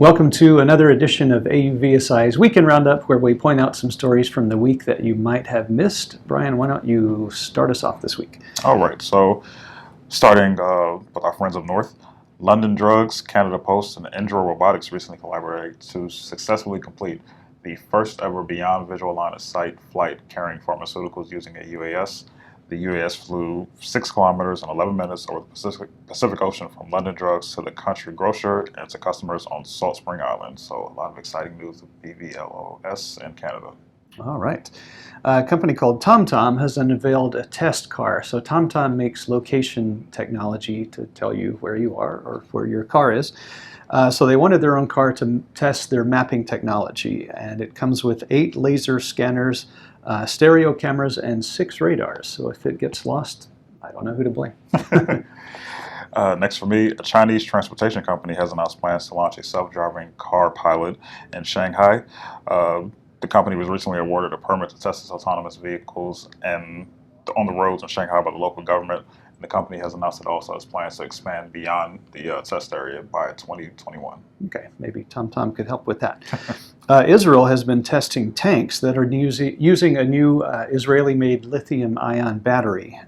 Welcome to another edition of AUVSI's Weekend Roundup, where we point out some stories from the week that you might have missed. Brian, why don't you start us off this week? All right, so starting with our friends up north, London Drugs, Canada Post, and Endro Robotics recently collaborated to successfully complete the first ever beyond visual line of sight flight carrying pharmaceuticals using a UAS. The UAS flew 6 kilometers in 11 minutes over the Pacific Ocean from London Drugs to the country grocer and to customers on Salt Spring Island. So a lot of exciting news with evoOS in Canada. All right. A company called TomTom has unveiled a test car. So TomTom makes location technology to tell you where you are or where your car is. So they wanted their own car to test their mapping technology, and it comes with 8 laser scanners, stereo cameras, and 6 radars. So if it gets lost, I don't know who to blame. Next for me, a Chinese transportation company has announced plans to launch a self-driving car pilot in Shanghai. The company was recently awarded a permit to test its autonomous vehicles on the roads in Shanghai by the local government. The company has announced it also has plans to expand beyond the test area by 2021. Okay, maybe TomTom could help with that. Israel has been testing tanks that are using a new Israeli-made lithium-ion battery.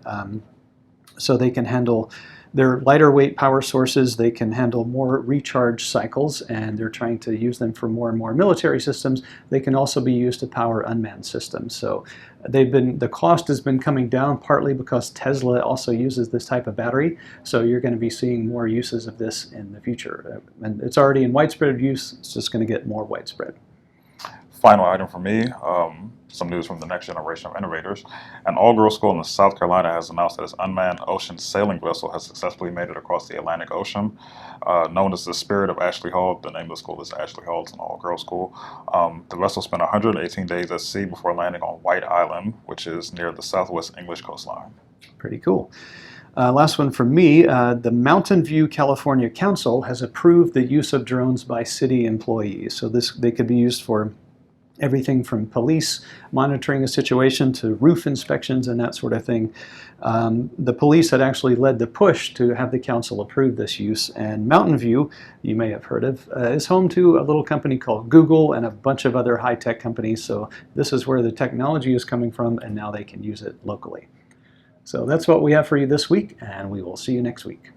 So they can handle their lighter weight power sources, they can handle more recharge cycles, and they're trying to use them for more and more military systems. They can also be used to power unmanned systems. So the cost has been coming down partly because Tesla also uses this type of battery. So you're going to be seeing more uses of this in the future. And it's already in widespread use, it's just going to get more widespread. Final item for me, some news from the next generation of innovators. An all-girls school in South Carolina has announced that its unmanned ocean sailing vessel has successfully made it across the Atlantic Ocean. Known as the Spirit of Ashley Hall, the name of the school is Ashley Hall. It's an all-girls school. The vessel spent 118 days at sea before landing on White Island, which is near the southwest English coastline. Pretty cool. Last one from me, the Mountain View, California Council has approved the use of drones by city employees. So they could be used for everything from police monitoring a situation to roof inspections and that sort of thing. The police had actually led the push to have the council approve this use, and Mountain View, you may have heard of, is home to a little company called Google and a bunch of other high-tech companies. So this is where the technology is coming from, and now they can use it locally. So that's what we have for you this week, and we will see you next week.